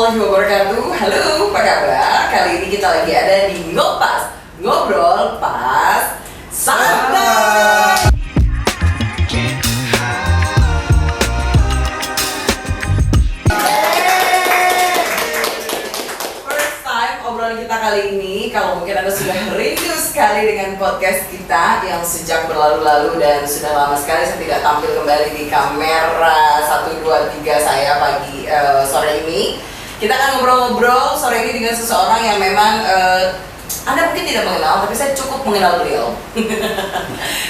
warahmatullahi wabarakatuh. Halo, apa kabar? Kali ini kita lagi ada di Ngopas, ngobrol pas santai. First time obrolan kita kali ini, kalau mungkin Anda sudah rindu sekali dengan podcast kita yang sejak berlalu-lalu dan sudah lama sekali saya tidak tampil kembali di kamera 1, 2, 3 saya sore ini. Kita akan ngobrol-ngobrol sore ini dengan seseorang yang memang Anda mungkin tidak mengenal, tapi saya cukup mengenal beliau.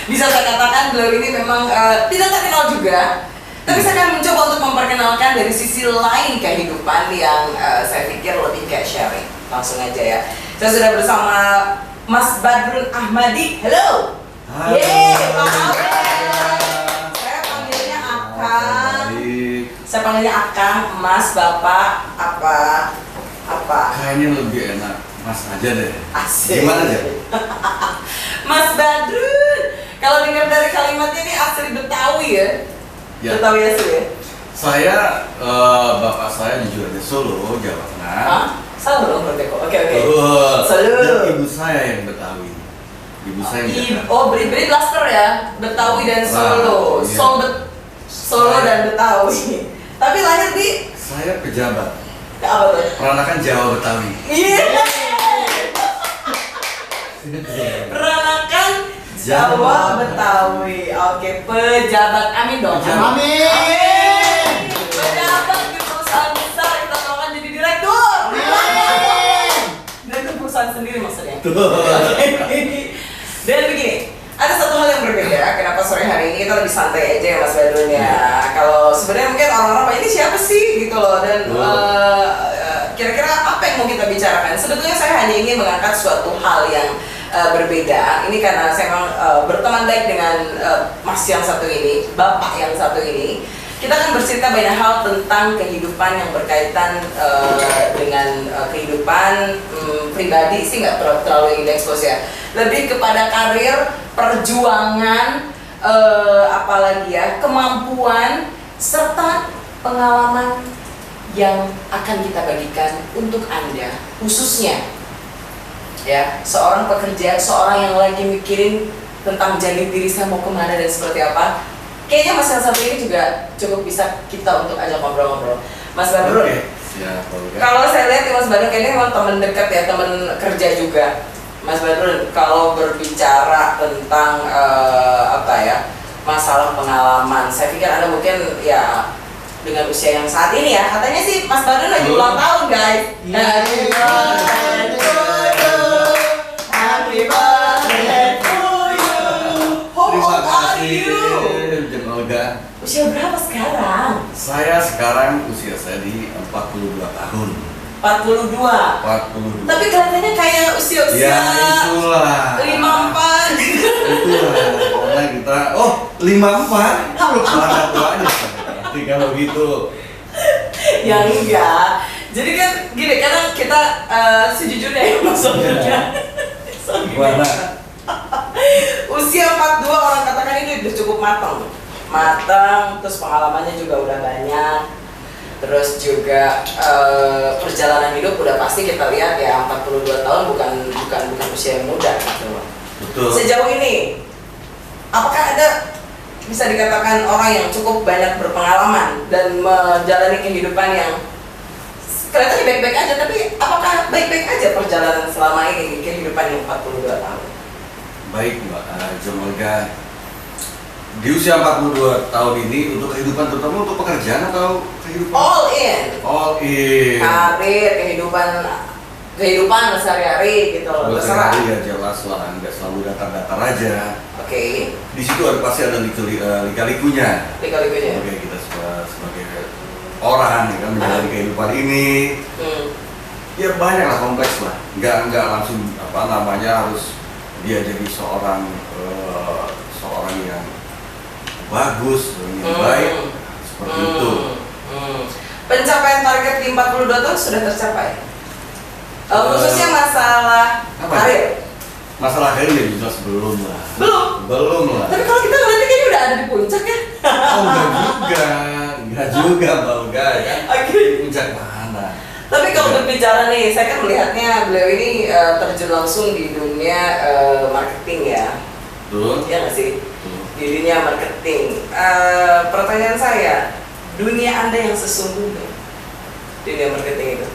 Bisa saya katakan beliau ini memang tidak terkenal juga, tapi saya akan mencoba untuk memperkenalkan dari sisi lain kehidupan yang saya pikir lebih kayak sharing. Langsung aja ya. Saya sudah bersama Mas Badrun Ahmadi. Halo. Halo. Yeay, apa kabar? Saya panggilnya Akang. Saya panggilnya Akang, Mas, Bapak, apa? Kayaknya lebih enak Mas aja deh. Asik. Gimana aja? Mas Badrun. Kalau dengar dari kalimatnya ini asli Betawi ya? Ya. Betawi asli ya? Saya, bapak saya jujur aja Solo, Jawa Tengah. Hah? Salah dong berarti kok. Oke. Solo. Solo. Dan ibu saya yang Betawi. Ibu saya yang Jakarta. Oh, beri blaster ya? Betawi dan Solo. Iya. Solo dan Betawi. Tapi lahir di? Saya pejabat. Apa tuh? Peranakan Jawa Betawi. Iya. Peranakan Jawa Betawi. Oke, pejabat. Amin dong. Pejabat. Amin. Pejabat di perusahaan besar kita doakan jadi direktur. Amin. Direktur perusahaan sendiri maksudnya. Tuh. Dan begini, ada satu hal yang berbeda. Kenapa sore hari ini kita lebih santai aja ya Mas Badrun ya. Kalau sebenarnya mungkin orang-orang ini siapa sih gitu loh, dan kira-kira apa yang mau kita bicarakan? Sebetulnya saya hanya ingin mengangkat suatu hal yang berbeda. Ini karena saya memang berteman baik dengan Mas yang satu ini, Bapak yang satu ini. Kita akan bercerita banyak hal tentang kehidupan yang berkaitan dengan kehidupan pribadi sih, nggak terlalu ingin expose ya. Lebih kepada karir, perjuangan, apalagi ya, kemampuan, serta pengalaman yang akan kita bagikan untuk Anda, khususnya ya, seorang pekerja, seorang yang lagi mikirin tentang jati diri saya mau kemana dan seperti apa. Kayaknya Mas yang satu ini juga cukup bisa kita untuk ajak ngobrol-ngobrol. Mas Badrun, Siap, kalau saya lihat Mas Badrun kayaknya memang teman dekat ya, teman kerja juga. Mas Badrun, kalau berbicara tentang masalah pengalaman, saya pikir Anda mungkin ya dengan usia yang saat ini ya, katanya sih Mas Badrun lagi ulang tahun guys. Happy birthday to you, happy birthday to you. How old are you? Olga. Usia berapa sekarang? Saya sekarang usia saya di 42 tahun. 42. 42. Tapi kelihatannya kayak usia-usia Ya itulah. 54. Itulah. Karena kita 54. Belum anak tuanya. Nanti kalau gitu. Ya enggak. Jadi kan gini, kadang kita sejujurnya ya maksudnya. Gimana? Usia 42 orang katakan ini udah cukup matang, terus pengalamannya juga udah banyak, terus juga perjalanan hidup udah pasti kita lihat ya, 42 tahun bukan usia yang muda gitu. Betul. Sejauh ini, apakah ada bisa dikatakan orang yang cukup banyak berpengalaman dan menjalani kehidupan yang kelihatannya baik-baik aja, tapi apakah baik-baik aja perjalanan selama ini kehidupan yang 42 tahun? Baik Mbak Jomolga. Di usia 42 tahun ini untuk kehidupan, terutama untuk pekerjaan atau kehidupan? All in. Karir, kehidupan sehari-hari gitu loh, terserah. Ya jelas lah, nggak selalu datar-datar aja. Oke. Di situ pasti ada lika-likunya. Lika-likunya. Oke, kita sebagai orang ya kan menjalani kehidupan ini. Ya banyak lah, kompleks lah. Nggak langsung harus dia jadi seorang yang bagus, yang baik, seperti itu. Pencapaian target di 42 tahun sudah tercapai? Khususnya masalah karir? Masalah karir ya jelas belum lah. Belum lah. Tapi kalau kita ngeliatnya kayaknya udah ada di puncak ya? Oh enggak juga Mbak Olga ya. Oke. Puncak mana? Tapi kalau berbicara nih, saya kan melihatnya beliau ini terjun langsung di dunia marketing ya. Betul. Iya nggak sih? Di dunia marketing. Pertanyaan saya, dunia Anda yang sesungguhnya dunia marketing itu?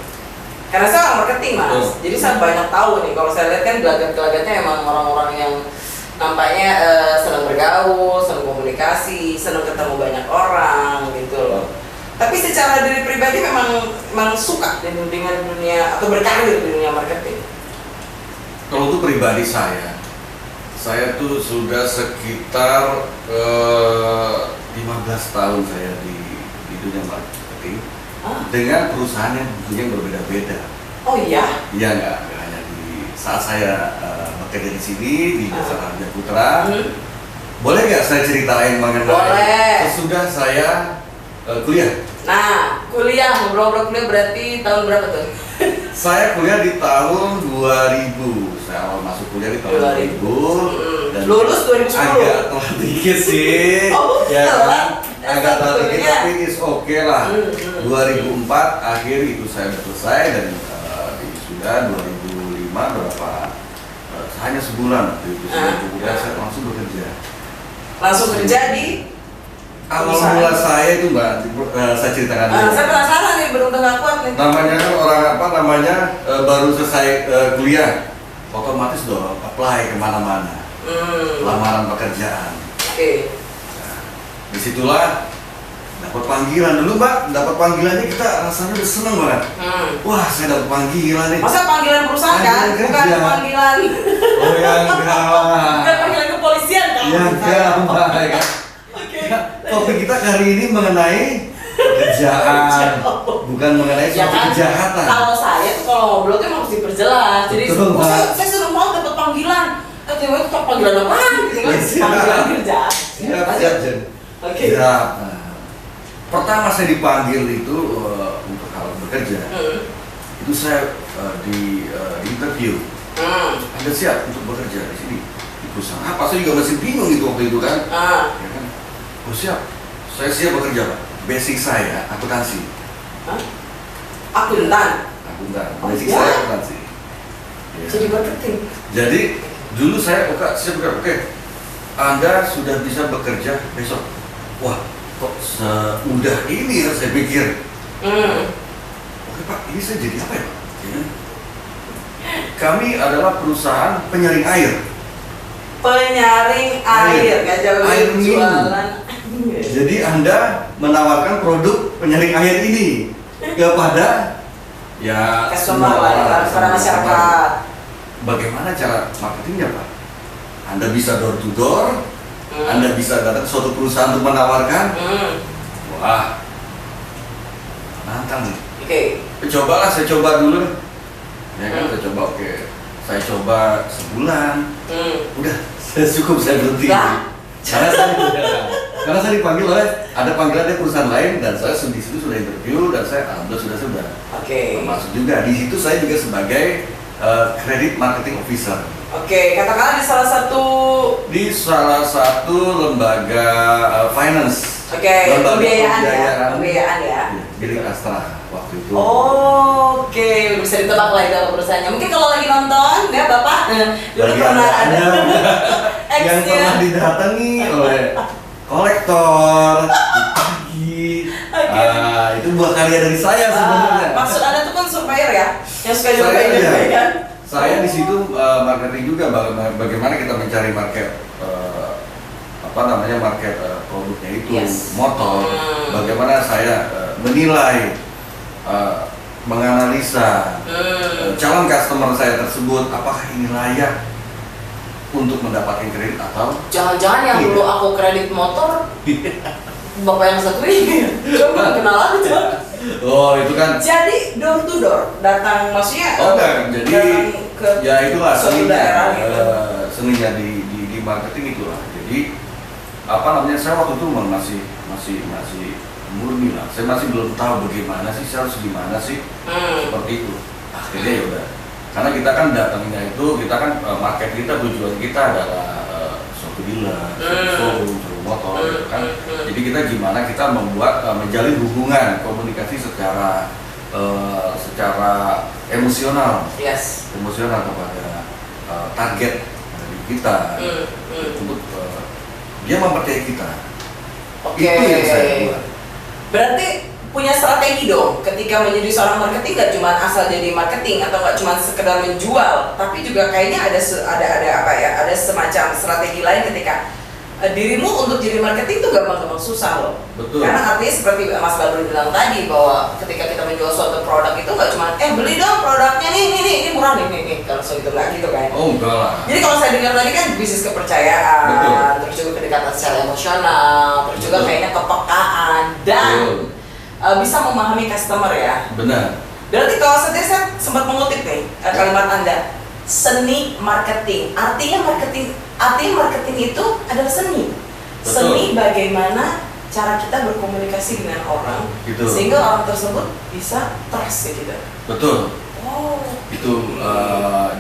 Karena saya orang marketing mas, jadi saya banyak tahu nih. Kalau saya lihat kan gelagat-gelagatnya emang orang-orang yang nampaknya senang bergaul, senang komunikasi, senang ketemu banyak orang gitu loh. Tapi secara diri pribadi memang suka dengan dunia atau berkarir di dunia marketing. Kalau untuk pribadi saya tuh sudah sekitar 15 tahun saya di dunia marketing dengan perusahaan yang tentunya berbeda-beda. Oh iya? Iya nggak hanya di saat saya bekerja di sini di Jasa Raharja Putra. Boleh nggak saya ceritain mengenai sesudah saya kuliah? Nah, kuliah, ngobrol-ngobrol kuliah berarti tahun berapa tuh? Saya kuliah di tahun 2000. Saya awal masuk kuliah di tahun 2000. Dan lulus 2010. Agak telat dikit sih. Ya kan? Agak telat dikit tapi is oke lah. 2004 akhir itu saya selesai dan sudah 2005 berapa hanya sebulan waktu itu kuliah saya langsung bekerja. Langsung kerja di awal mula saya itu mbak, saya ceritakan dulu. Saya penasaran nih, belum tengah kuat nih. Namanya kan orang baru selesai kuliah, otomatis dong apply kemana-mana, lamaran pekerjaan. Oke. Nah, disitulah dapat panggilan dulu mbak, dapat panggilannya kita rasanya udah seneng banget. Wah saya dapat panggilan nih. Masa panggilan perusahaan kan? Bukan panggilan. Oh ya enggak. Bukan panggilan kepolisian kan? Ya enggak mbak ya kan. Topik kita kali ini mengenai pekerjaan, bukan mengenai suatu kejahatan. Kalau saya tuh kalau ngobrol tuh harus diperjelas. Jadi saya suruh mau dapat panggilan. Tiba-tiba itu panggilan apaan? Panggilan kerja. Siap. Oke. Siap. Pertama saya dipanggil itu untuk hal bekerja. Itu saya di interview. Anda siap untuk bekerja di sini di perusahaan apa? Saya juga masih bingung itu waktu itu kan. Ya kan? Oh siap, saya siap bekerja pak. Basic saya akuntansi. Akuntan. Basic saya akuntansi. Ya. Jadi marketing. Jadi dulu saya siap bekerja. Oke, Anda sudah bisa bekerja besok. Wah, kok semudah ini ya saya pikir. Oke pak, ini saya jadi apa ya pak? Ya. Kami adalah perusahaan penyaring air. Penyaring air, nggak jauh air jualan. Jadi Anda menawarkan produk penyaring air ini kepada ya customer lah, kepada masyarakat. Bagaimana cara marketingnya Pak? Anda bisa door to door, Anda bisa datang ke suatu perusahaan untuk menawarkan. Wah, nantang nih. Oke. Cobalah, saya coba dulu. Ya kan, saya coba. Oke, saya coba sebulan. Udah, saya berhenti. Karena saya dipanggil oleh ada panggilan dari perusahaan lain dan saya di situ sudah interview dan saya alhamdulillah sudah masuk juga. Di situ saya juga sebagai credit marketing officer. Oke, katakanlah di salah satu lembaga finance. Oke, pembiayaan ya. Milik Astra waktu itu. Oke, bisa ditebak lah itu perusahaannya. Mungkin kalau lagi nonton ya Bapak, dulu pernah ada yang pernah didatangi oleh kolektor di pagi. Itu buah karya dari saya sebenarnya. Maksud Anda tuh kan surveyor ya, yang suka jual-jual kan? Saya di situ marketing juga, bagaimana kita mencari market market produknya itu motor. Bagaimana saya menilai, menganalisa calon customer saya tersebut, apakah ini layak untuk mendapatkan kredit atau jangan-jangan yang dulu aku kredit motor bapak yang satu ini coba kenal aja. Oh itu kan. Jadi door to door datang maksudnya. Oh enggak, jadi ya itulah seninya, gitu. Seninya di marketing itulah. Jadi saya waktu itu masih murni lah. Saya masih belum tahu bagaimana sih, saya harus gimana sih seperti itu. Akhirnya ya udah. Karena kita kan datangnya itu, kita kan market kita, tujuan kita adalah suatu dealer, showroom motor, gitu kan. Jadi kita gimana kita membuat menjalin hubungan komunikasi secara secara emosional, Yes. emosional kepada target dari kita untuk dia mempercayai kita. Oke. Itu yang saya buat. Berarti punya strategi dong ketika menjadi seorang marketing, nggak cuma asal jadi marketing atau nggak cuma sekedar menjual, tapi juga kayaknya ada apa ya, ada semacam strategi lain ketika dirimu untuk jadi marketing tuh gampang-gampang susah loh. Betul. Karena artinya seperti Mas Badrun bilang tadi bahwa ketika kita menjual suatu produk itu nggak cuma beli dong produknya ini murah nih kalau gitu nggak gitu kan. Oh enggak lah. Jadi kalau saya dengar tadi kan bisnis kepercayaan, Betul. terus juga kedekatan secara emosional, terus juga Betul. kayaknya kepekaan dan Betul. Bisa memahami customer ya. Benar. Berarti kalau saya sempat mengutip nih kalimat Anda, seni marketing. Artinya marketing itu adalah seni. Betul. Seni bagaimana cara kita berkomunikasi dengan orang Gitu. sehingga orang tersebut bisa trust ya kita. Betul. Oh, Itu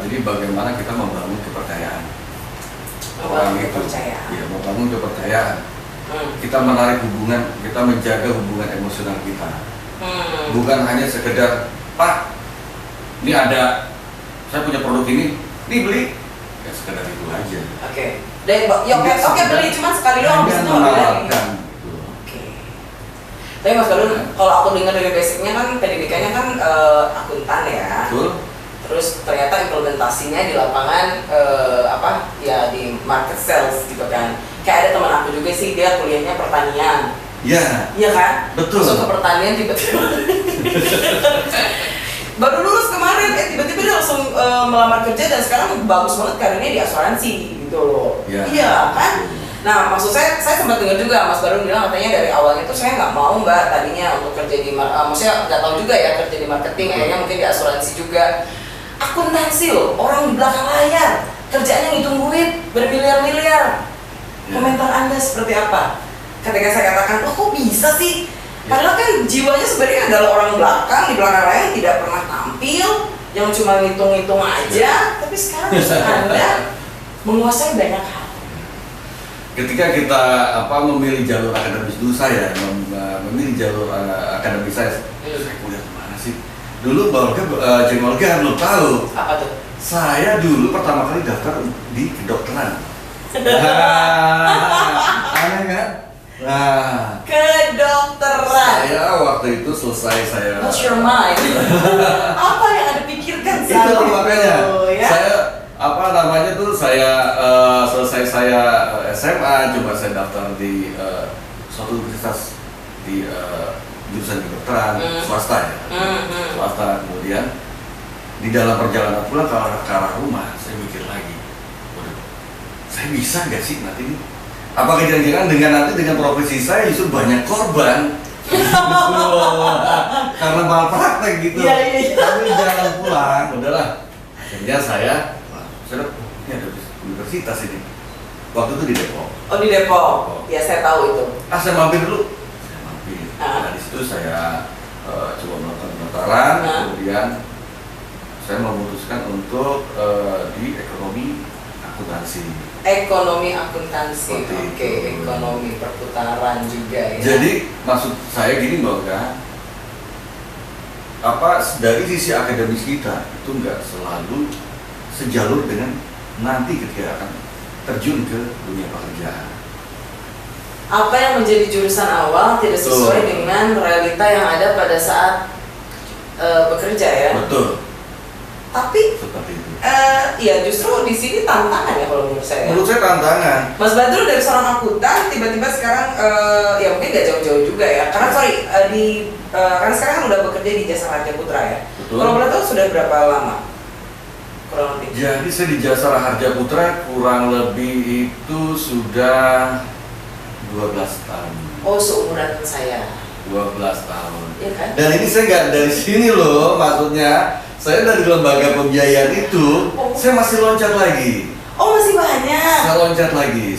jadi bagaimana kita membangun kepercayaan orang itu. kepercayaan. Ya, membangun kepercayaan. Kita menarik hubungan, kita menjaga hubungan emosional kita. Bukan hanya sekedar, Pak, ini ada, saya punya produk ini beli. Ya sekedar itu aja. Oke. Dan oke beli cuma sekali doang habis itu nggak beli lagi. menawarkan. Oke. Tapi Mas Badrun, kalau aku dengar dari basicnya kan pendidikannya kan akuntan ya. Betul. Terus ternyata implementasinya di lapangan ya di market sales gitu kan. Kayak ada teman aku juga sih, dia kuliahnya pertanian. Ya. Iya kan? Betul. Masuk ke pertanian tiba-tiba baru lulus kemarin, tiba-tiba dia langsung melamar kerja dan sekarang bagus banget karirnya di asuransi gitu loh. Ya. Iya kan? Nah, maksud saya sempat dengar juga Mas Badrun bilang katanya dari awalnya tuh saya nggak mau Mbak tadinya untuk kerja di maksudnya nggak tahu juga ya kerja di marketing, kayaknya mungkin di asuransi juga. Akuntansi loh, orang di belakang layar, kerjaannya ngitung duit bermiliar-miliar. Komentar Anda seperti apa? Ketika saya katakan, kok bisa sih? Padahal kan jiwanya sebenarnya adalah orang belakang, di belakang layar yang tidak pernah tampil, yang cuma ngitung-ngitung aja. Tapi sekarang Anda menguasai banyak hal. Ketika kita memilih jalur akademis dulu, saya memilih jalur akademis saya kuliah kemana sih? Dulu Jeng Olga belum tahu. Apa tuh? Saya dulu pertama kali daftar di kedokteran. Aneh kan? Nah, Kedokteran. saya waktu itu selesai saya. What's your mind? Apa yang Anda pikirkan saat Itu makanya ya? saya selesai saya SMA, coba saya daftar di suatu universitas di jurusan kedokteran swasta ya. Swasta. Kemudian di dalam perjalanan pulang ke arah rumah saya mikir lagi, waduh, saya bisa nggak sih nanti ini? Apakah jangan-jangan dengan profesi saya justru banyak korban? Karena malpraktek gitu. Iya. Tapi jalan pulang, udahlah. Akhirnya saya ini ada universitas ini. Waktu itu di Depok. Oh di Depok. Ya saya tahu itu. Saya mampir dulu. Saya mampir. Nah di situ saya coba melakukan pendaftaran, kemudian saya memutuskan untuk di ekonomi akuntansi. Ekonomi akuntansi, Seperti oke, itu. ekonomi perputaran juga ya. Jadi maksud saya gini Mbak Olga, dari sisi akademis kita itu nggak selalu sejalur dengan nanti ketika akan terjun ke dunia pekerjaan. Apa yang menjadi jurusan awal tidak sesuai dengan realita yang ada pada saat bekerja ya. Betul. Tapi Seperti itu. ya justru di sini tantangan ya kalau menurut saya. Menurut saya tantangan. Mas Badrun dari seorang akuntan tiba-tiba sekarang ya mungkin nggak jauh-jauh juga ya. Karena karena sekarang kan udah bekerja di Jasa Raharja Putra ya. Betul. Kalau boleh tahu sudah berapa lama? Kurang lebih. Jadi saya di Jasa Raharja Putra kurang lebih itu sudah 12 tahun. Oh seumuran saya. 12 tahun. Iya kan? Dan ini saya nggak dari sini loh, maksudnya saya dari lembaga pembiayaan itu, saya masih loncat lagi. Oh masih banyak. Saya loncat lagi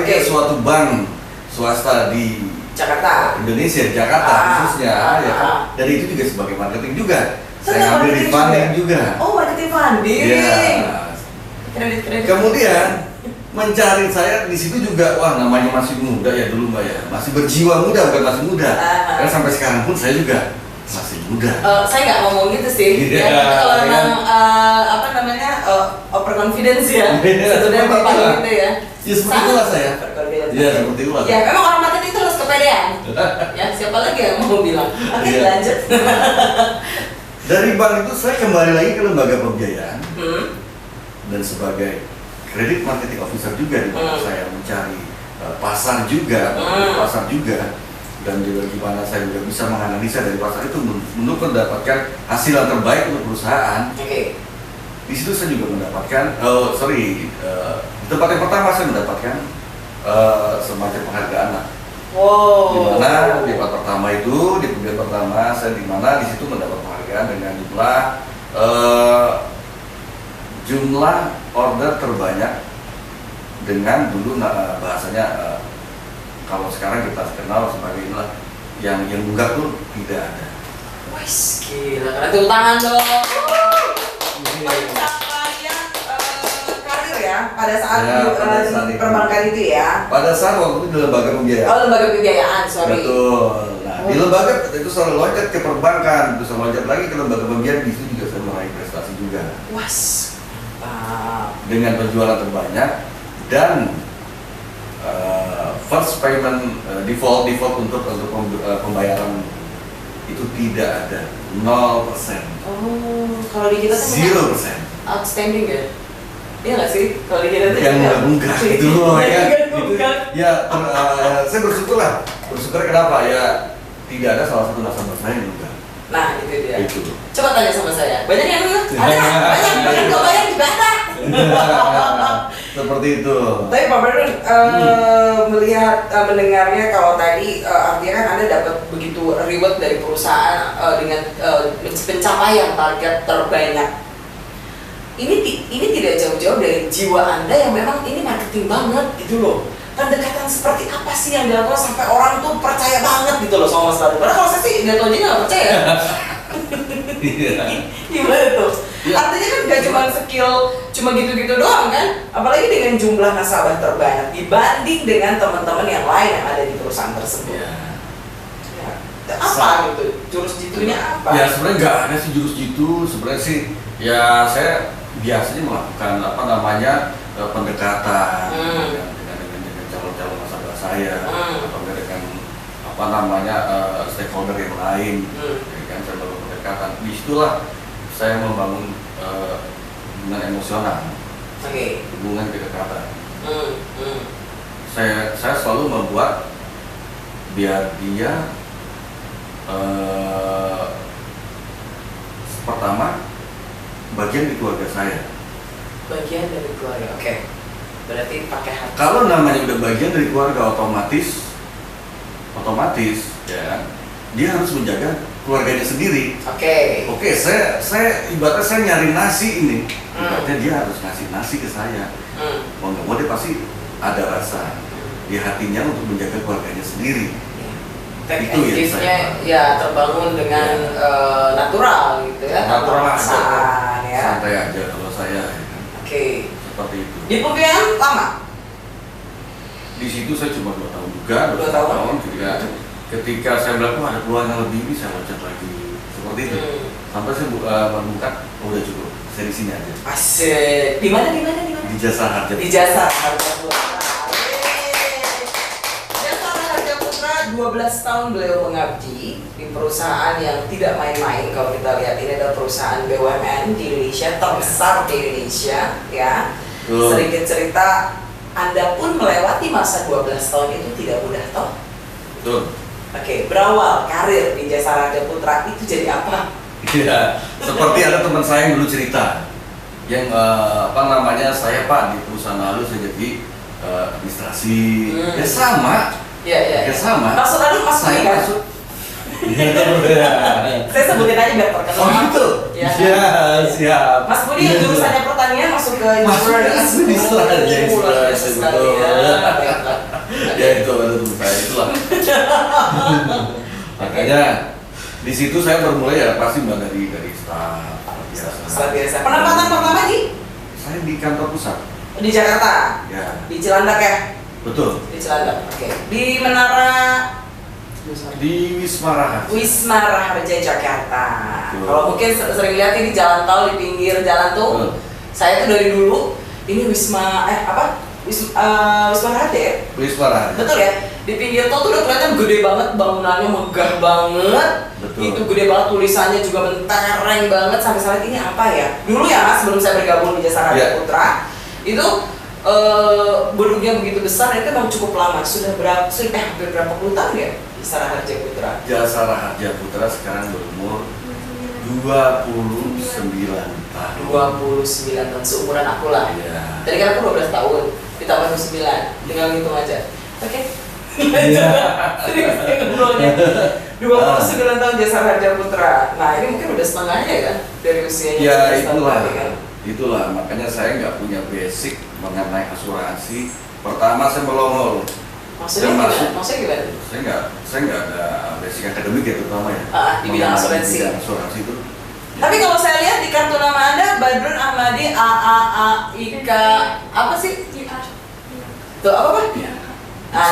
ke suatu bank swasta di Jakarta. Indonesia, Jakarta khususnya, ya kan. Dan itu juga sebagai marketing juga. Saya ambil di funding juga. Oh marketing funding. Ya. Kredit. Kemudian mencari saya di situ juga, wah namanya masih muda ya dulu Mbak ya, masih berjiwa muda bukan masih muda. Karena sampai sekarang pun saya juga masih muda. Saya nggak ngomong gitu sih. Iya, Ya, itu kalau kan? memang apa namanya overconfidence ya. Sebenarnya Seperti bapak itulah. gitu ya. Ya seperti itulah saya. Overconfidence. Iya, seperti itulah. Ya memang orang marketing itu harus kepedean. Ya siapa lagi yang mau bilang? Oke, Iya. lanjut. Dari bank itu saya kembali lagi ke lembaga pembiayaan Hmm. dan sebagai credit marketing officer juga di mana Hmm. saya mencari pasar juga, dan juga gimana saya juga bisa menganalisa dari pasar itu untuk mendapatkan hasil yang terbaik untuk perusahaan. Oke. Di situ saya juga mendapatkan, di tempat yang pertama saya mendapatkan semacam penghargaan lah. Wow. Di mana di tempat pertama itu, di pembiayaan pertama saya di mana di situ mendapat penghargaan dengan jumlah order terbanyak dengan dulu bahasanya kalau sekarang kita kenal sebagai inilah yang nunggak tuh tidak ada. Wih, gila, keren tepuk tangan dong. Pencapaian karir ya pada saat Ya, pada saat di itu. perbankan itu ya. Pada saat waktu itu di lembaga pembiayaan. Oh, lembaga pembiayaan, sorry. Betul. Nah, di lembaga itu selalu loncat ke perbankan, terus loncat lagi ke lembaga pembiayaan, di situ juga saya meraih prestasi juga. Was. Dengan penjualan terbanyak dan first payment default untuk pembayaran itu tidak ada, 0%. Oh, kalau di kita tuh 0%. outstanding ya? Iya nggak sih? Kalau di kita tuh Yang nggak itu loh ya. Itu Nggak. ya saya bersyukur kenapa ya tidak ada salah satu nasabah saya yang nunggak. Nah, itu dia. Itu. Coba tanya sama saya. Banyak yang nggak? Ada banyak, bahkan nggak bayar juga ada. Seperti itu. Tapi Pak Brandon melihat mendengarnya kalau tadi artinya kan Anda dapat begitu reward dari perusahaan dengan pencapaian target terbanyak. Ini tidak jauh-jauh dari jiwa Anda yang memang ini marketing banget gitu loh. Pendekatan seperti apa sih yang dilakukan sampai orang tuh percaya banget gitu loh sama Mas Brandon. Padahal kalau saya sih lihat aja nggak percaya. Gimana tuh? Ya. Artinya kan gak cuma skill cuma gitu-gitu doang kan, apalagi dengan jumlah nasabah terbanyak dibanding dengan teman-teman yang lain yang ada di perusahaan tersebut. Ya. Ya. Apa gitu? Jurus jitunya apa? Ya sebenarnya nggak ada sih jurus jitu. Sebenarnya sih ya saya biasanya melakukan pendekatan dengan calon-calon nasabah saya atau dengan stakeholder yang lain. Ya kan saya melakukan pendekatan. Disitulah saya membangun hubungan emosional, hubungan kedekatan. Saya selalu membuat biar dia pertama bagian di keluarga saya. Bagian dari keluarga, oke. Berarti pakai hati. Kalau namanya udah bagian dari keluarga otomatis ya dia harus menjaga keluarganya sendiri. Oke, saya ibaratnya saya nyari nasi ini. Ibaratnya dia harus ngasih nasi ke saya. Mau nggak mau dia pasti ada rasa di hatinya untuk menjaga keluarganya sendiri. Itu yang saya ya terbangun dengan natural gitu ya. Natural aja, ya. santai aja kalau saya. Ya kan? Seperti itu. Di pembiayaan lama? Di situ saya cuma 2 tahun juga, 2 tahun. Ketika saya bilang ada peluang yang lebih ini saya loncat lagi seperti itu. Sampai saya menemukan udah cukup, saya di sini aja. Asik. Di mana? Di Jasa Harja. Di Jasa Harja Putra. Jasa Harja Putra 12 tahun beliau mengabdi di perusahaan yang tidak main-main. Kalau kita lihat ini adalah perusahaan BUMN di Indonesia terbesar di Indonesia ya. Sedikit cerita, Anda pun melewati masa 12 tahun itu tidak mudah toh? Betul. Berawal karir di Jasa Harja Putra itu jadi apa? Iya, seperti ada teman saya yang dulu cerita yang saya Pak di perusahaan lalu saya jadi administrasi. Ya sama. Ya sama. Maksud Anda saya kan? masuk. Saya sebutin aja biar terkenal. Oh gitu? Ya. Siap. Mas Budi yang jurusannya pertanian masuk ke administrasi. Betul. Ya itu ada teman saya itulah. Makanya di situ saya bermulai ya pasti dari staff biasa. Penempatan pertama saya di kantor pusat di Jakarta. ya. Di Cilandak ya? Betul. Di Cilandak. Di Menara Di Wisma Raharja. Wisma Raharja Jakarta. Betul. Kalau mungkin sering lihat di jalan tol, di pinggir jalan tuh, saya tuh dari dulu ini Wisma Wisma Raharja ya? Wisma Raharja. Betul ya? Di pinggir tol tuh udah kelihatan gede banget, bangunannya megah banget. Betul. Itu gede banget, tulisannya juga mentereng banget. Sampai saat ini apa ya? Dulu ya Mas, sebelum saya bergabung di Jasa Raharja Putra, itu gedungnya begitu besar, itu memang cukup lama. Sudah hampir berapa puluh tahun ya Jasa Raharja Putra? Jasa Raharja Putra sekarang berumur 29 tahun. 29 tahun, seumuran aku lah. Iya. Tadi kan aku 12 tahun, ditambah 29, tinggal ngitung aja. Oke. Serius ya ngobrolnya. 29 tahun Jasa Raharja Putra. Nah ini mungkin udah setengahnya kan dari usianya. Ya 12 tahun itulah, tadi kan. itulah makanya saya nggak punya basic mengenai asuransi. Pertama saya melongol. Maksudnya Dan gimana? Maksudnya gimana? Saya nggak ada basic akademik ya terutama ya. Di bidang Mengenai asuransi. bidang asuransi itu. Tapi kalau saya lihat di kartu nama Anda, Badrun Ahmadi AAAIK apa sih? Tuh apa Pak? Nah,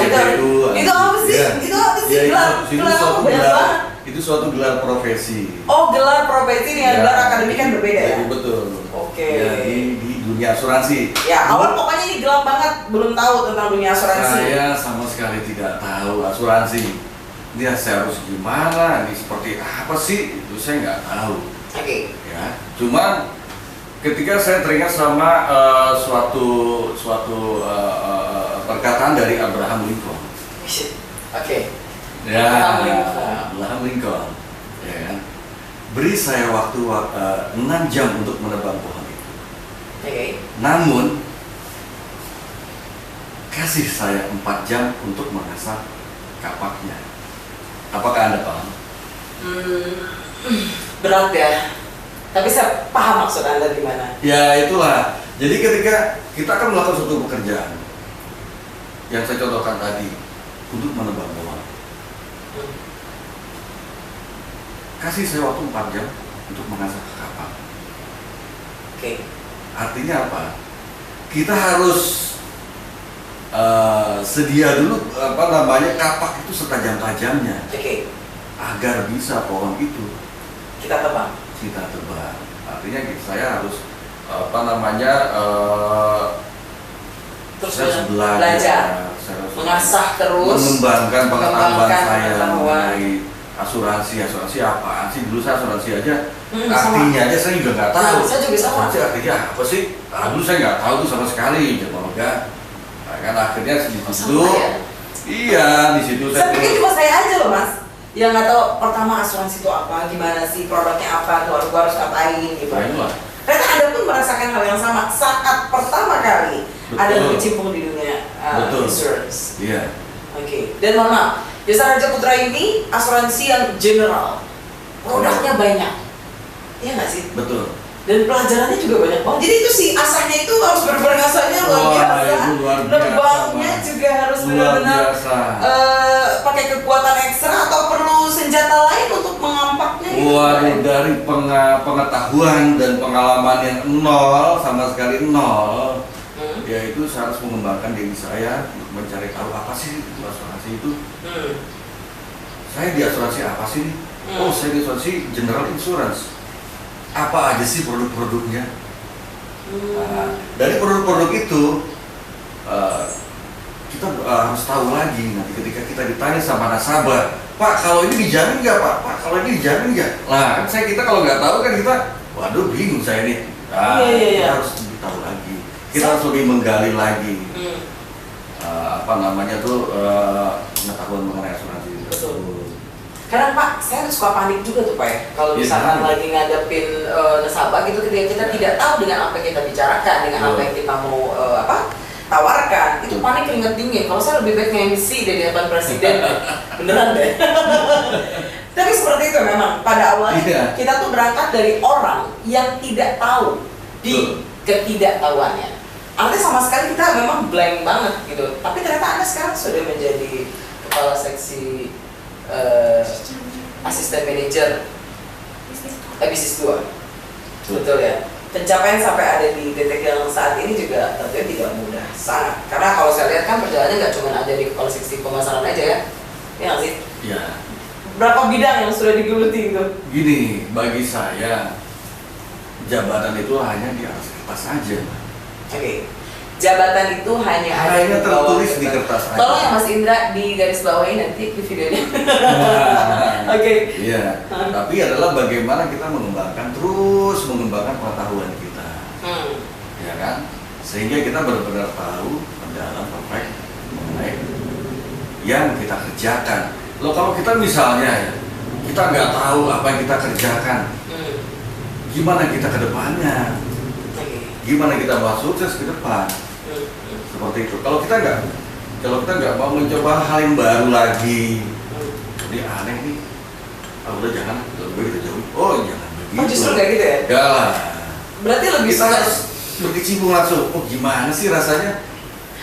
itu apa sih? Ya. Itu apa sih? Ya, Gelar suatu apa banyak gelar, banget. itu suatu gelar profesi. Oh, gelar profesi dengan Ya. gelar akademik kan berbeda ya? Betul. Oke. Ya, di dunia asuransi. Ya, awal pokoknya ini gelap banget, belum tahu tentang dunia asuransi. Saya sama sekali tidak tahu asuransi. Ini saya harus gimana? Ini seperti apa sih? Itu saya nggak tahu. Oke. Ya, cuman ketika saya teringat sama suatu perkataan dari Abraham Lincoln. Oke. Ya, Abraham Lincoln. Abraham Lincoln. Ya kan? Beri saya waktu 6 jam untuk menebang pohon itu. Oke. Namun kasih saya 4 jam untuk mengasah kapaknya. Apakah Anda paham? Berat ya. Tapi saya paham maksud Anda gimana. Ya itulah. Jadi ketika kita akan melakukan suatu pekerjaan yang saya contohkan tadi untuk menebang pohon, kasih saya waktu 4 jam untuk mengasah kapak. Oke. Artinya apa? Kita harus sedia dulu kapak itu setajam-tajamnya Oke. agar bisa pohon itu Kita tebang. kita tebang. Artinya saya harus Terus saya harus belajar. saya harus Mengasah terus. mengembangkan pengetahuan mengembangkan saya pengetahuan. mengenai asuransi apaan sih. Dulu saya asuransi aja sama. artinya aja saya juga nggak tahu. Saya juga sama. Asuransi artinya apa sih? Dulu saya nggak tahu tuh sama sekali. Kan akhirnya di situ. Sama ya? Iya, di situ Saya pikir cuma saya aja loh Mas yang nggak tahu pertama asuransi itu apa, gimana sih produknya apa, gua harus ngapain gitu. Nah, itulah. Ternyata Anda pun merasakan hal yang sama saat pertama kali Betul. Anda berkecimpung di dunia Betul. insurance. Iya. Oke. Dan mohon maaf, Jasa Raharja Putra ini asuransi yang general, produknya banyak, iya nggak sih? Betul. Dan pelajarannya juga banyak banget. Jadi itu sih asahnya itu harus benar-benar ngasahnya luar Wah, biasa. itu luar biasa, Nebangnya Mas. juga harus Luar benar-benar biasa. pakai kekuatan ekstra atau perlu senjata lain untuk mengampaknya gitu. Waduh, dari pengetahuan dan pengalaman yang nol, sama sekali nol, yaitu saya harus mengembangkan diri saya untuk mencari tahu apa sih itu asuransi itu. Saya di asuransi apa sih? Oh, saya di asuransi general insurance. Apa aja sih produk-produknya? Nah, dari produk-produk itu kita harus tahu lagi nanti ketika kita ditanya sama nasabah, Pak kalau ini dijamin nggak Pak? Pak kalau ini dijamin nggak? Nah kan kita kalau nggak tahu kan kita, waduh bingung saya nih. Nah, Iya. kita harus lebih tahu lagi, kita harus lebih menggali lagi pengetahuan mengenai asuransi itu. Betul. Karena Pak, saya suka panik juga tuh Pak ya. Kalau misalkan lagi ngadepin nasabah gitu ketika kita tidak tahu dengan apa yang kita bicarakan, dengan apa yang kita mau tawarkan, itu panik keringat dingin. Kalau saya lebih baik nge-MC deh di depan presiden deh. Beneran deh. Tapi seperti itu memang pada awalnya kita tuh berangkat dari orang yang tidak tahu di ketidaktahuannya. Artinya sama sekali kita memang blank banget gitu. Tapi ternyata Anda sekarang sudah menjadi kepala seksi asisten manajer bisnis 2. Betul ya. Pencapaian sampai ada di titik yang saat ini juga tentunya tidak mudah, sangat. Karena kalau saya lihat kan perjalanannya nggak cuma ada di kepala seksi pemasaran aja ya, ya nggak sih? Ya. Berapa bidang yang sudah digeluti itu? Gini, bagi saya jabatan itu hanya di atas kertas saja. Oke. Jabatan itu hanya ada Hanya di bawah tertulis di kertas aja. Tolong ya Mas Indra di garis bawahi nanti di videonya. Oke. Iya. Tapi adalah bagaimana kita terus mengembangkan pengetahuan kita. Ya kan? Sehingga kita benar-benar tahu mendalam perfect mengenai yang kita kerjakan. Loh kalau kita misalnya ya, kita nggak tahu apa yang kita kerjakan, gimana kita ke depannya? Gimana kita mau sukses ke depan? Seperti itu. Kalau kita nggak mau mencoba hal yang baru lagi, ini aneh nih. Udah jangan, lebih kita jauh. Oh jangan begitu. Oh justru kayak gitu ya? Enggak lah. Berarti lebih Kita harus berkecimpung langsung. Oh gimana sih rasanya?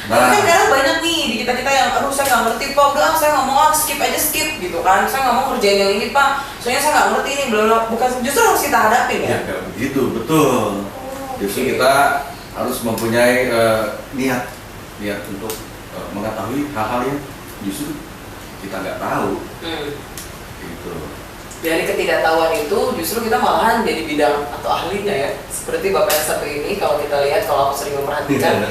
Tapi kan kadang banyak nih di kita yang, aduh saya nggak ngerti pak, udah saya nggak mau skip aja skip gitu kan, saya nggak mau kerjain yang ini pak, soalnya saya nggak ngerti ini belum, bukan justru harus kita hadapin ya? Ya kayak begitu, betul. Justru kita harus mempunyai niat untuk mengetahui hal-hal yang justru kita nggak tahu. Gitu. Dari ketidaktahuan itu justru kita malahan jadi bidang atau ahlinya ya. Seperti Bapak yang satu ini, kalau kita lihat, kalau aku sering memperhatikan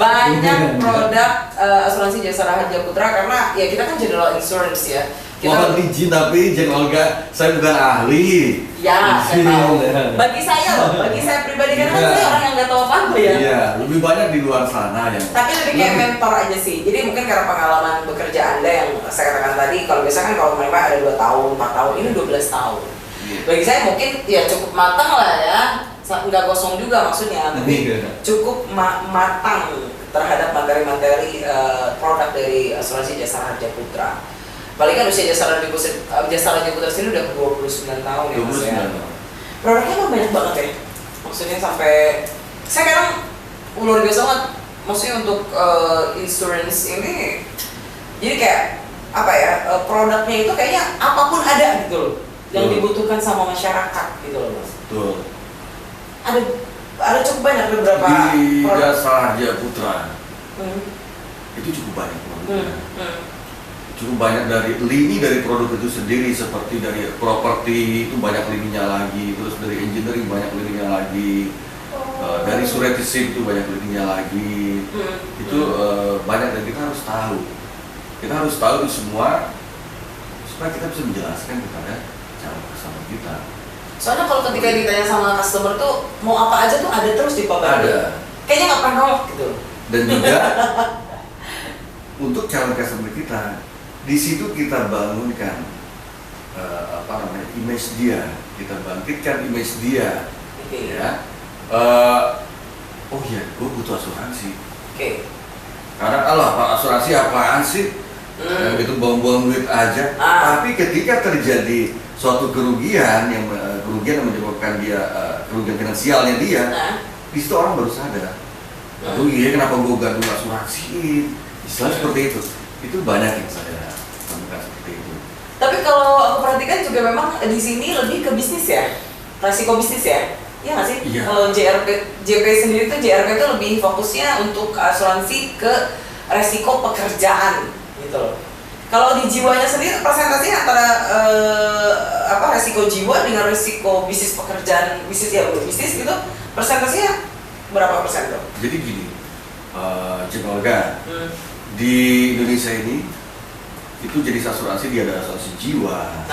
banyak produk asuransi Jasara Harja Putra, karena ya kita kan general insurance ya. Mohon izin tapi jangan Olga, saya bukan ahli. Ya, saya tahu. Bagi saya pribadi kan saya orang yang nggak tahu apa-apa ya. Iya, lebih banyak di luar sana yang. Tapi lebih kayak mentor aja sih. Jadi mungkin karena pengalaman bekerja Anda yang saya katakan tadi, kalau biasanya kan kalau mereka ada 2 tahun, 4 tahun, ini 12 tahun. Bagi saya mungkin ya cukup matang lah ya. Nggak gosong juga maksudnya, tapi cukup matang terhadap materi-materi produk dari asuransi Jasara Harja Putra. Paling kan usia Jasara Harja Putra sini udah 29 tahun ya Mas ya. Produknya emang banyak banget ya. Maksudnya sampai saya kadang luar biasa banget. Maksudnya untuk insurance ini, jadi kayak apa ya, produknya itu kayaknya apapun ada gitu loh, yang dibutuhkan sama masyarakat gitu loh Mas. Betul. Ada cukup banyak beberapa di produk. Jasara Harja Putra itu cukup banyak produknya. Cukup banyak dari produk itu sendiri, seperti dari properti itu banyak lininya lagi, terus dari engineering banyak lininya lagi, dari surety itu banyak lininya lagi. Itu banyak, dan kita harus tahu itu semua supaya kita bisa menjelaskan kepada calon customer kita. Soalnya kalau ketika ditanya sama customer tuh mau apa aja tuh ada terus di papan. Ada. Kayaknya nggak pernah nolak gitu. Dan juga untuk calon customer kita, di situ kita bangunkan image dia, kita bangkitkan image dia. Ya. Oh iya, gue butuh asuransi. Karena Pak asuransi apaan sih? Yang itu buang-buang duit aja. Tapi ketika terjadi suatu kerugian yang menyebabkan dia kerugian finansialnya dia, di situ orang baru sadar. Aduh iya, kenapa gue gak dulu asuransi? Istilah seperti itu banyak yang saya temukan seperti itu. Tapi kalau aku perhatikan juga memang di sini lebih ke bisnis ya, resiko bisnis ya. Iya nggak sih? Iya. Kalau JP sendiri tuh JRP itu lebih fokusnya untuk asuransi ke resiko pekerjaan gitu loh. Kalau di jiwanya sendiri presentasinya antara resiko jiwa dengan resiko bisnis pekerjaan, bisnis gitu, presentasinya berapa persen tuh? Jadi gini, Olga, di Indonesia ini itu jenis asuransi, dia ada asuransi jiwa,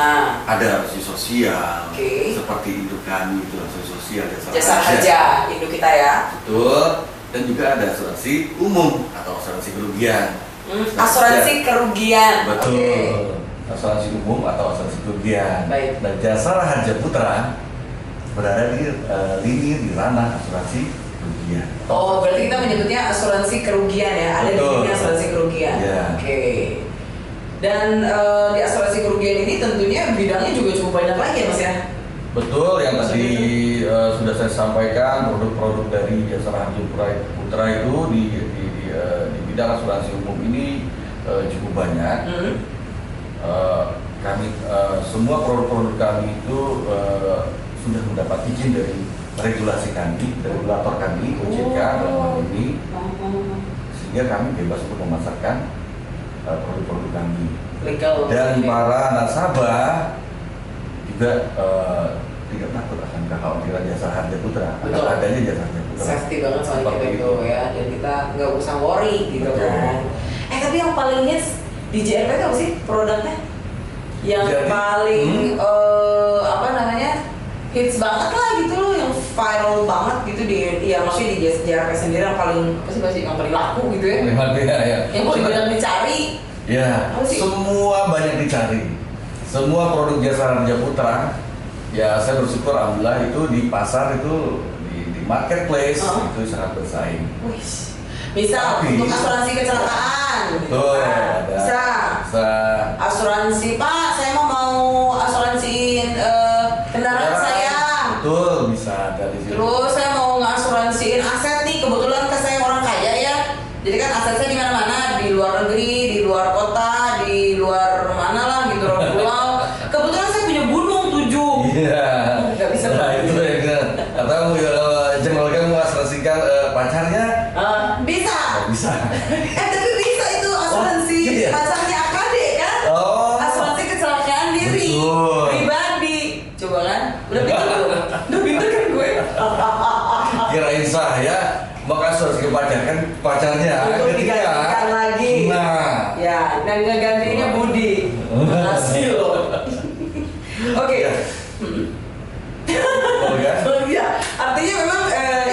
ada asuransi sosial, seperti induk kami itu asuransi sosial, Jasara Harja induk kita ya. Betul. Dan juga ada asuransi umum atau asuransi kerugian. Asuransi kerugian. Betul. Asuransi umum atau asuransi kerugian. Baik. Dan Jasara Harja Putra berada di lini di ranah asuransi kerugian. Oh, berarti kita menyebutnya asuransi kerugian ya. Ada di sini asuransi kerugian. Ya. Oke. Dan di asuransi kerugian ini tentunya bidangnya juga cukup banyak lagi ya Mas ya. Betul, yang tadi sudah saya sampaikan, produk-produk dari Jasara Harja Putra itu di bidang asuransi umum ini cukup banyak. Kami semua produk-produk kami itu sudah mendapat izin dari regulasi kami, dari regulator kami, OJK dalam hal ini, sehingga kami bebas untuk memasarkan produk-produk kami. legal. Dan para nasabah juga tidak takut akan kekhawatiran jasa harja putra. Betul. Akan adanya jasa harja putra. Safety banget soalnya Seperti kita itu. itu ya, dan kita nggak usah worry gitu Betul. kan. Tapi yang paling hits di JRP itu apa sih produknya? Yang Jadi, paling apa namanya hits banget lah gitu loh, yang viral banget gitu di, ya maksudnya di JRP sendiri yang paling apa sih yang paling laku gitu ya? Ya. Yang paling banyak dicari. Ya, Apa sih? semua banyak dicari. Semua produk jasa harja putra, ya saya bersyukur alhamdulillah itu di pasar itu di marketplace itu sangat bersaing. Wih, misal Tapi- untuk asuransi kecelakaan, Betul, Nah, ada. bisa. Bisa. Asuransi Pak, saya mau asuransiin kendaraan Ya, saya. Betul, bisa ada di situ. Terus saya mau ngasuransiin aset nih, kebetulan saya orang kaya ya. Jadi kan aset saya di mana-mana, di luar negeri, di luar kota, di luar mana lah gitu, luar pulau. Kebetulan saya punya gunung 7. Iya. Nggak bisa Nah, begitu. itu ya kan. Atau jenderal kan mengasosiasikan pacarnya Bisa. nggak bisa. Tapi bisa itu asuransi Oh, iya. pacarnya AKD kan? Oh. Asuransi kecelakaan diri Betul. pribadi. Coba kan? Udah pinter belum? Udah pinter kan gue? Kirain saya mengasuransi ke pacar kan pacarnya Untuk ketika digantikan lagi. Nah. Ya, dan ngegantinya Budi. Makasih loh. Oke. Ya. Oh, ya? Ya, artinya memang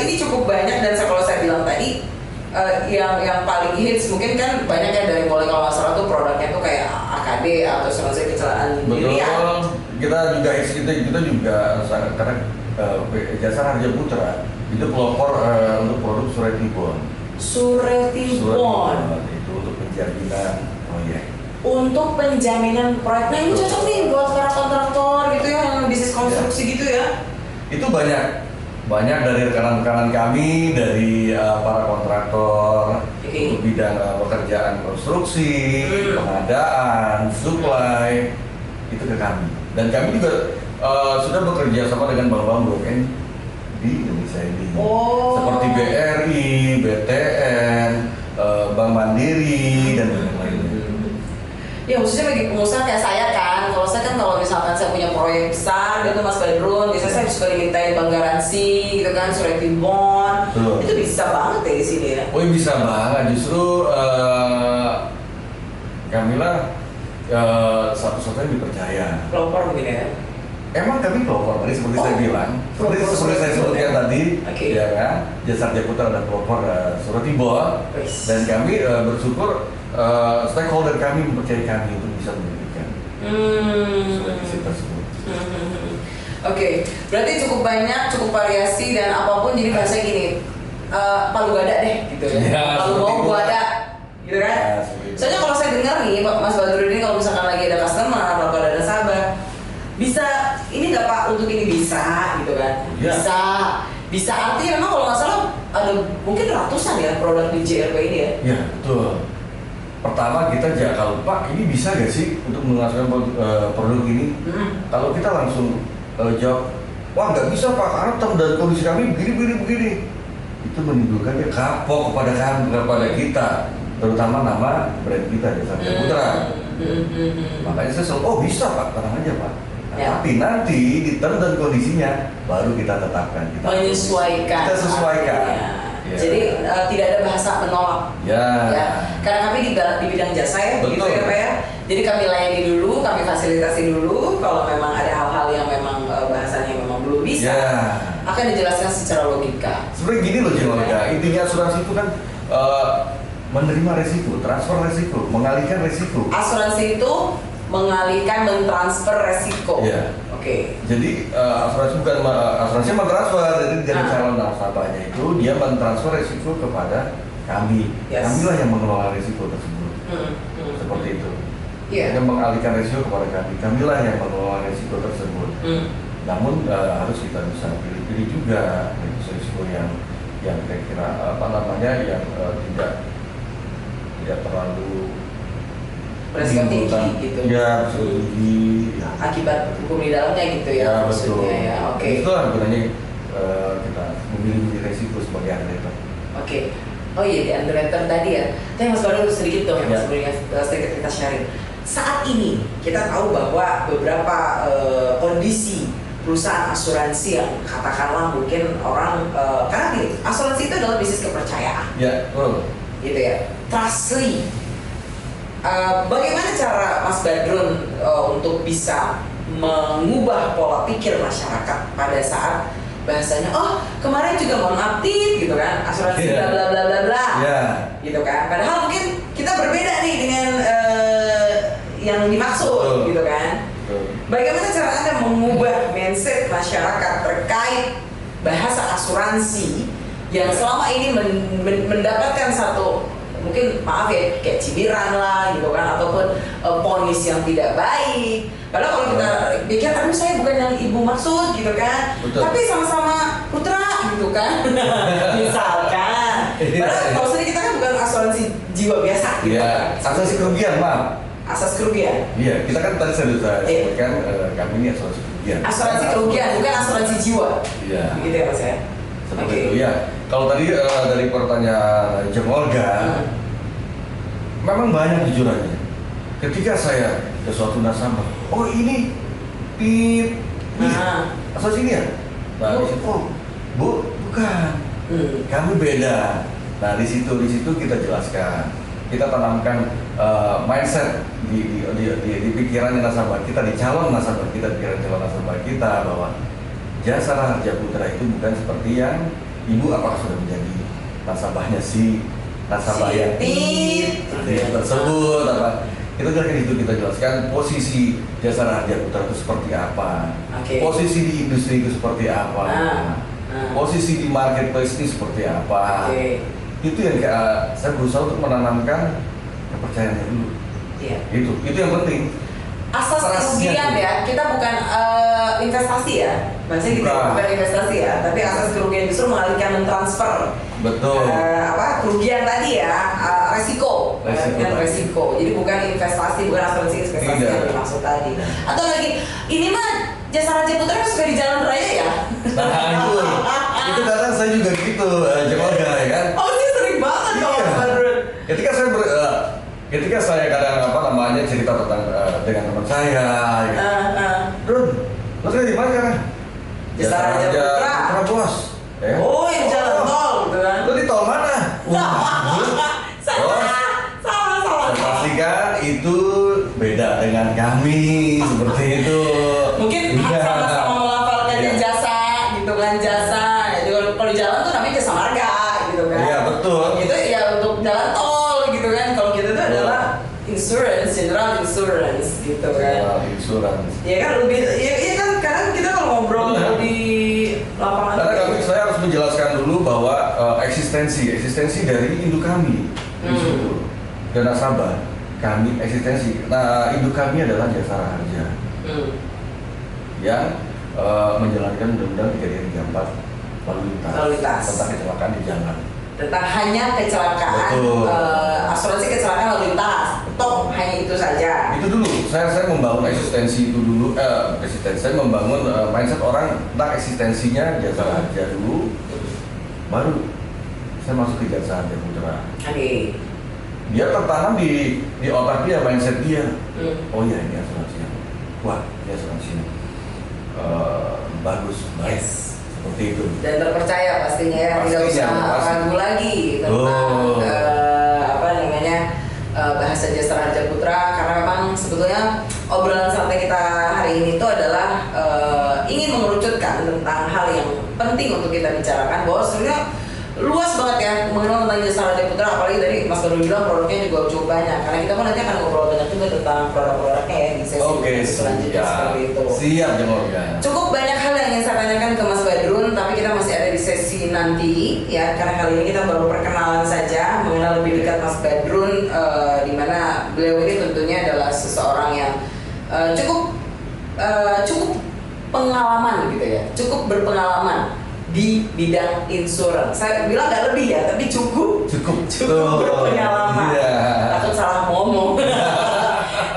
ini cukup banyak, dan kalau saya bilang tadi yang paling hits mungkin kan banyak ya, dari mulai kalau nggak salah tuh produknya tuh kayak AKD atau asuransi kecelakaan diri ya. Betul. Kita juga kita juga sangat karena jasa harja putra itu pelopor untuk produk surety bond. Surety bond Itu untuk penjaminan proyek. untuk penjaminan proyek. Nah ini cocok nih buat para kontraktor gitu ya, yang bisnis konstruksi gitu ya. Itu banyak dari rekan-rekan kami dari para kontraktor Oke. untuk bidang pekerjaan konstruksi, pengadaan, supply itu ke kami. Dan kami juga sudah bekerja sama dengan bank-bank Blok N di Indonesia ini, Oh. seperti BRI, BTN, Bank Mandiri dan lain-lain. Ya khususnya bagi pengusaha kayak saya kan, kalau misalkan saya punya proyek besar gitu Mas Badrun, biasanya saya suka dimintain bank garansi gitu kan, surety bond. Betul. Itu bisa banget ya di sini ya. Oh bisa banget, justru Kamila satu-satunya dipercaya. Pelopor mungkin ya. Emang kami pelopor tadi seperti saya bilang, seperti saya sebutkan tadi, Oke. ya kan, jasa harja putra dan pelopor surety bond, Wis. dan kami bersyukur stakeholder kami mempercayai kami untuk bisa menerbitkan surety tersebut. Oke, berarti cukup banyak, cukup variasi, dan apapun jadi bahasa gini, palu gada deh gitu ya. Ya, Palu mau seperti gua itu. ada, gitu kan? Ya, seperti itu. Soalnya kalau saya dengar nih, Mas Badrun ini kalau misalkan lagi ada customer atau ada nasabah, bisa ini nggak Pak untuk ini bisa gitu kan? Ya. Bisa artinya memang kalau nggak salah ada mungkin ratusan ya produk di JRP ini ya. Ya betul. Pertama kita kalau Pak ini bisa gak sih untuk menghasilkan produk ini? Kalau kita langsung jawab, wah nggak bisa Pak karena term dan kondisi kami begini. Itu menimbulkan dia kapok kepada kita, terutama nama brand kita Jasa Harja Putra. Makanya saya selalu, oh bisa Pak, tenang aja Pak. Nah, Ya. tapi nanti di term dan kondisinya baru kita tetapkan. Menyesuaikan. Kita sesuaikan. Ya. Ya. Jadi tidak ada bahasa menolak. Ya. Ya, karena kami di bidang jasa ya, begitu Betul. ya Pak ya. Jadi kami layani dulu, kami fasilitasi dulu. Kalau memang ada hal-hal yang memang bahasanya memang belum bisa, Ya. akan dijelaskan secara logika. Sebenarnya gini loh Jenolga, intinya asuransi itu kan menerima resiko, transfer resiko, mengalihkan resiko. Asuransi itu mengalihkan, mentransfer resiko. Iya. Oke. Jadi asuransi bukan asuransi mentransfer, jadi dari Ah. calon nasabahnya itu dia mentransfer resiko kepada kami. Yes. Kamilah yang mengelola resiko tersebut. Seperti itu. Iya. Dia mengalihkan resiko kepada kami. Kamilah yang mengelola resiko tersebut. Namun harus kita bisa pilih-pilih juga resiko yang kira-kira yang tidak terlalu Resiko tinggi menimbulkan- gitu. Ya, resiko tinggi. Ya. Akibat hukum di dalamnya gitu ya, Ya, maksudnya betul. ya. Oke. Itulah gunanya kita memilih resiko sebagai underwriter. Oke. Oh iya, di underwriter tadi ya. Tapi Mas Baru sedikit dong ya, Ya. Mas Baru sedikit kita sharing. saat ini kita tahu bahwa beberapa kondisi perusahaan asuransi yang katakanlah mungkin orang karena gini, asuransi itu adalah bisnis kepercayaan. Ya, betul. Gitu ya, trustly. Bagaimana cara Mas Badrun untuk bisa mengubah pola pikir masyarakat pada saat bahasanya, oh kemarin juga mohon update gitu kan, asuransi bla bla bla bla bla, gitu kan. Padahal mungkin kita berbeda nih dengan yang dimaksud, gitu kan. Bagaimana cara Anda mengubah mindset masyarakat terkait bahasa asuransi yang selama ini mendapatkan satu, mungkin maaf ya, kayak cibiran lah gitu kan, ataupun ponis yang tidak baik. Padahal kalau kita pikir, aduh saya bukan yang ibu maksud gitu kan. Betul. Tapi sama-sama putra gitu kan. Misalkan. Padahal kalau sendiri kita kan bukan asuransi jiwa biasa gitu kan. Asuransi kerugian, Pak. Asas kerugian. Iya, kita kan tadi sudah sebutkan kami ini asuransi kerugian. Asuransi kerugian, bukan asuransi jiwa. Iya. Gitu ya Mas ya. Seperti itu ya. Kalau tadi dari pertanyaan Jeng Olga, memang banyak jujurannya. Ketika saya ke suatu nasabah, oh ini pip, asuransi ini ya? Nah, di situ, oh, bu, bukan. Kami beda. Nah, di situ kita jelaskan. Kita tanamkan mindset di pikirannya nasabah kita, di calon nasabah kita, pikiran calon nasabah kita bahwa Jasara Harja Putra itu bukan seperti yang ibu apakah sudah menjadi nasabahnya si nasabah yang tersebut apa. Kita jelaskan itu, kita jelaskan posisi Jasara Harja Putra itu seperti apa, posisi di industri itu seperti apa, posisi di marketplace ini seperti apa. Itu yang saya berusaha untuk menanamkan kepercayaannya dulu. Iya. Itu yang penting. Asas kerugian ya, kita bukan investasi ya, maksudnya gitu, bukan investasi ya, tapi asas kerugian justru mengalihkan mentransfer. Betul. Kerugian tadi ya, resiko. Resiko. Jadi bukan investasi, bukan asuransi investasi yang dimaksud tadi. Atau lagi, ini mah Jasara Harja Putra suka di jalan raya ya? Nah itu kadang saya juga gitu, Jemaga ya kan? Oh ini sering banget kalau Mas Badrun. Ketika saya kadang cerita tentang dengan teman saya, ya. Run, lo kerja di mana sekarang? Jasara Harja Putra, bos. Ya. Oh yang jalan tol gitu kan? Lo di tol mana? Salah. Pastikan itu beda dengan kami seperti itu. Mungkin sama-sama melafalkan jasa gitu kan, jasa. Kalau di jalan tuh namanya jasa marga gitu kan. Iya betul. Itu ya untuk jalan tol gitu kan. Kalau kita tuh adalah insurance, general insurance gitu kan. General insurance. Iya kan lebih, iya kan kadang kita kalau ngobrol di lapangan. Karena saya harus menjelaskan dulu bahwa eksistensi dari induk kami dan nasabah kami eksistensi. Nah induk kami adalah Jasara Harja yang menjalankan undang-undang 334 lalu lintas tentang kecelakaan di jalan. Tentang hanya kecelakaan, asuransi kecelakaan lalu lintas, toh hanya itu saja. Itu dulu, saya membangun eksistensi itu dulu, saya membangun mindset orang tentang eksistensinya Jasara Harja dulu, baru saya masuk ke Jasara Harja Putra. Dia tertanam di otak dia, mindset dia. Oh iya ini asuransinya, wah ini asuransinya bagus, baik. Seperti itu. Dan terpercaya pastinya ya, tidak usah ragu lagi tentang bahasa Jasara Harja Putra, karena memang sebetulnya obrolan santai kita hari ini itu adalah ingin mengerucutkan tentang hal yang penting untuk kita bicarakan, bahwa sebenarnya luas banget ya mengenal tentang Jasara Harja Putra, apalagi tadi Mas Badrun bilang produknya juga cukup banyak, karena kita pun nanti akan ngobrol banyak juga tentang produk-produknya ya di sesi selanjutnya seperti itu. Siap Jemorga. Cukup banyak hal yang ingin saya tanyakan ke Mas Badrun, tapi kita masih ada di sesi nanti ya, karena kali ini kita baru perkenalan saja, mengenal lebih dekat Mas Badrun, di mana beliau ini tentunya adalah seseorang yang cukup pengalaman gitu ya, cukup berpengalaman di bidang insurance. Saya bilang nggak lebih ya, tapi cukup berpengalaman. Takut salah ngomong.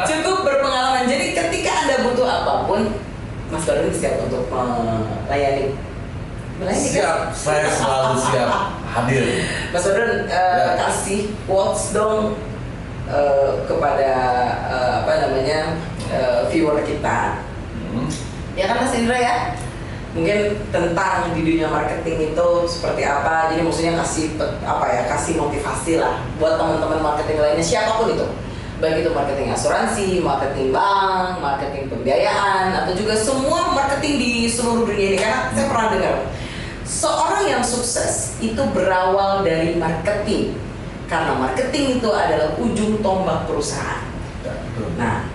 Cukup berpengalaman. Jadi ketika Anda butuh apapun, Mas Badrun siap untuk melayani. Siap, saya selalu siap hadir. Mas Badrun kasih quotes dong kepada apa namanya viewer kita. Ya kan Mas Indra ya? Mungkin tentang di dunia marketing itu seperti apa. Jadi maksudnya kasih motivasi lah buat teman-teman marketing lainnya siapapun itu. Baik itu marketing asuransi, marketing bank, marketing pembiayaan, atau juga semua marketing di seluruh dunia ini. Karena saya pernah dengar seorang yang sukses itu berawal dari marketing. Karena marketing itu adalah ujung tombak perusahaan. Nah,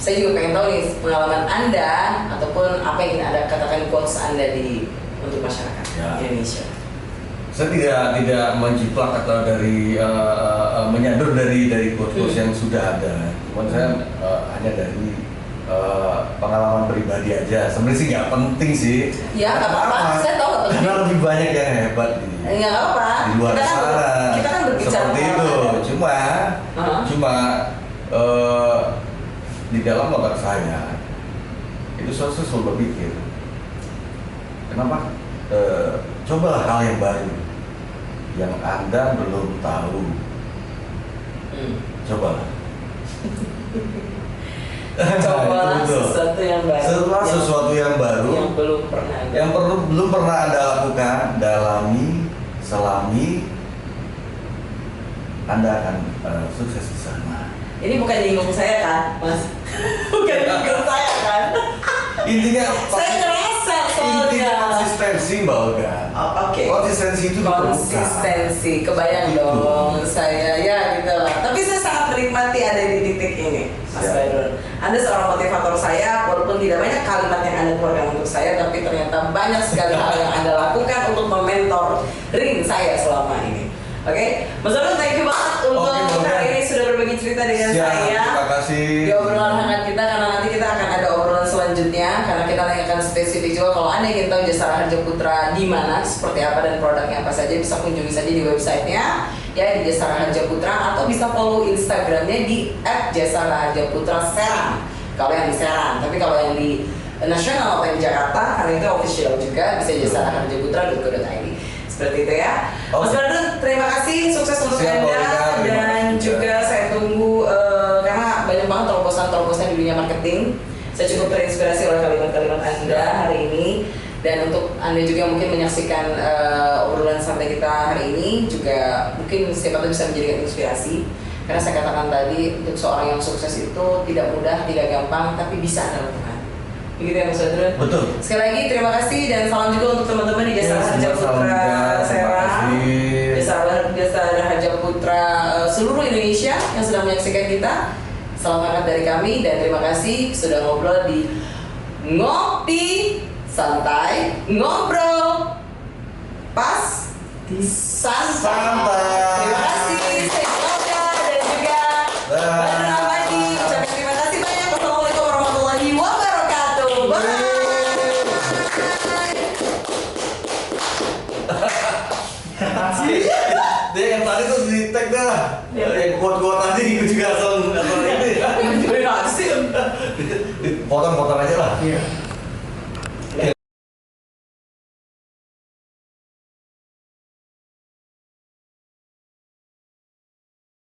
saya juga pengen tahu nih pengalaman Anda ataupun apa yang ingin Anda katakan quotes Anda untuk masyarakat Indonesia. Saya tidak menjiplak atau menyadur dari quotes yang sudah ada. Cuman saya hanya dari pengalaman pribadi aja. Sebenarnya sih nggak penting sih. Ya nggak apa-apa. Saya tahu nggak penting. Karena lebih banyak yang hebat nggak apa-apa. Di luar sana. Kita kan berbicara seperti itu. Cuma di dalam otak saya itu selalu berpikir, kenapa cobalah hal yang baru yang Anda belum tahu. Cobalah. Cobalah sesuatu yang baru. Sesuatu yang baru yang belum pernah Anda lakukan, dalami, selami, Anda akan sukses di sana. Ini bukan nyinggung saya kan, Mas? Bukan nyinggung saya kan? Intinya saya ngerasa soalnya konsistensi Mbak Olga. Oke. Konsistensi itu konsistensi, kebayang dong saya ya gitu lah. Tapi saya sangat menikmati ada di titik ini, Mas Bairun. Anda seorang motivator saya, walaupun tidak banyak kalimat yang Anda keluarkan untuk saya, tapi ternyata banyak sekali hal yang Anda lakukan untuk mementoring saya selama ini. Oke, Mas Bairun, thank you banget untuk hari ini sudah berbagi cerita dengan saya. Terima kasih. Di obrolan hangat kita, karena nanti kita akan ada obrolan selanjutnya, karena kita akan spesifik juga. Kalau Anda ingin tahu Jasa Raharja Putra di mana, seperti apa dan produknya apa saja, bisa kunjungi saja di websitenya ya di Jasa Raharja Putra, atau bisa follow Instagramnya di @jasaraharjaputra_serang kalau yang di Serang. Tapi kalau yang di nasional atau di Jakarta, karena itu official juga, bisa jasaraharjaputra.co.id. Seperti itu ya. Mas Bairun, terima kasih, sukses untuk Anda, dan juga saya tunggu karena banyak banget terobosan-terobosan di dunia marketing. Saya cukup terinspirasi oleh kalimat-kalimat Anda hari ini, dan untuk Anda juga mungkin menyaksikan obrolan santai kita hari ini juga mungkin siapa tahu bisa menjadikan inspirasi. Karena saya katakan tadi, untuk seorang yang sukses itu tidak mudah, tidak gampang, tapi bisa Anda lakukan. Begitu ya Mas Bairun? Betul. Sekali lagi terima kasih dan salam juga untuk teman-teman di Jasa Raharja Putra Serang, Jasa Raharja Putra seluruh Indonesia yang sedang menyaksikan kita. Salam hangat dari kami dan terima kasih sudah ngobrol di Ngopi Santai, Ngobrol Pas Santai. Terima kasih. Saya Olga dan juga Bairun Ahmadi. Ucapkan terima kasih banyak. Wassalamualaikum warahmatullahi wabarakatuh. Bye. Dia yang tadi tuh di tag dah. Yang kuat-kuat tadi juga asal ini. Gimana sih? Potong-potong aja lah. Iya.